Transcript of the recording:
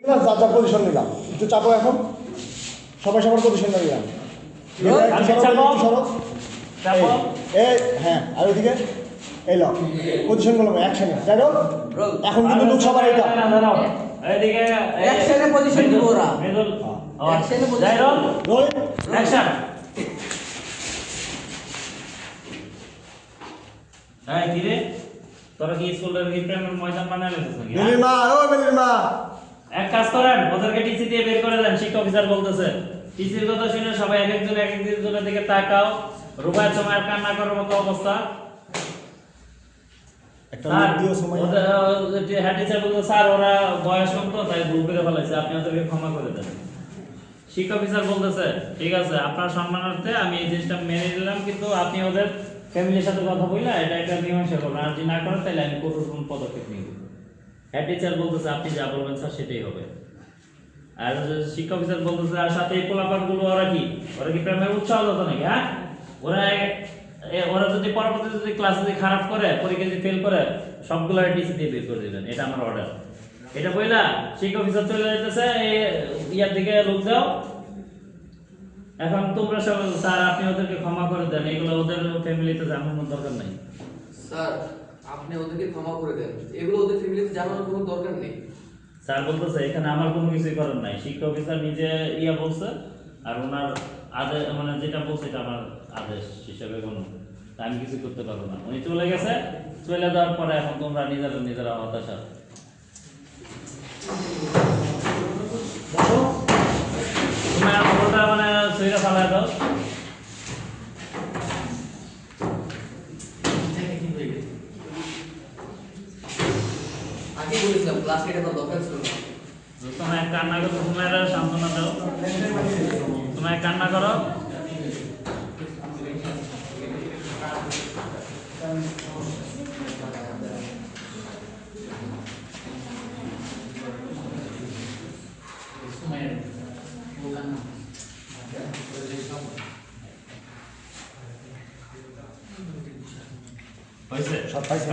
যা যা পজিশন নিলাম, একটু চাপো এখন, সবাই সবার পজিশন নিলাম। এই হ্যাঁ, আর ওইদিকে এই ল পজিশন করলাম অ্যাকশনে। যাই হোক এখন কিন্তু লোক সবার এটা এইদিকে অ্যাকশনে পজিশন দিব ওরা। মিডল অ্যাকশনে যাই পজিশন রোল অ্যাকশন। এই কি রে, তোরা কি স্কুলের কি প্রেমের ময়দান বানালে নাকি? মিলির মা, ও মিলির মা, এক কাজ করেন, ওদেরকে টিসি দিয়ে বের করে দেন। শিক্ষক অফিসার বলতেছে টিসির কথা শুনে সবাই এক একজনের দিকে তাকাও। রুবায়ের সময় আর কান্না করার মতো অবস্থা। একটা লোক দিও সময়। হেড টিচার বলতে স্যার ওরা বয়স কম তো তাই ভুল করে ফেলাইছে, আপনি ওদেরকে ক্ষমা করে দেন। শিক্ষক অফিসার বলতেছে ঠিক আছে আপনার সম্মানার্থে আমি এই জিনিসটা মেনে নিলাম, কিন্তু আপনি ওদের ফ্যামিলির সাথে কথা বললে এটা একটা মীমাংসা করবেন, আর যদি না করেন তাহলে আমি কঠোর কোনো পদক্ষেপ নিব। হেড টিচার বলতেছে আপনি যা বলবেন স্যার সেটাই হবে। আর শিক্ষক অফিসার বলতেছে আর সাথে এই পোলাপানগুলো ওরা কি প্রেমের উৎসাহ হতো নাকি? হ্যাঁ, ওরা যদি পরবর্তীতে যদি ক্লাস যদি খারাপ করে, পরীক্ষা যদি ফেল করে, সবগুলো টিসি দিয়ে বের করে দিবেন, এটা আমার অর্ডার। এটা বইলা শিক্ষক অফিসার চলে যাইতেছে ইয়ার দিকে লোক যাও। এখন তোমরা সব স্যার আপনি ওদেরকে ক্ষমা করে দেন, এগুলো ওদের ফ্যামিলিতে জানানোর দরকার নাই। স্যার আপনি ওদেরকে ক্ষমা করে দেন, এগুলো ওদের ফ্যামিলিতে জানানোর কোনো দরকার নেই। স্যার বলতেছে এখানে আমার কোনো কিছুই করার নাই, শিক্ষক অফিসার নিজে বলছে, আর ওনার আদেশ মানে যেটা বলছে এটা আমার আদেশ হিসেবে কোনো, আমি কিছু করতে পারবো না। উনি চলে গেছে, চলে যাওয়ার পরে এখন তোমরা নিজেরা হতাশা। তুমি ওটা মানে সইরা ফালাই দাও। আগে বলেছিলাম ক্লাস এটা তো দরকার ছিল না। তোমায় কান্না করো, তোমার সান্ত্বনা দাও, তোমায় কান্না করো। হয়েছে সব পাইছে।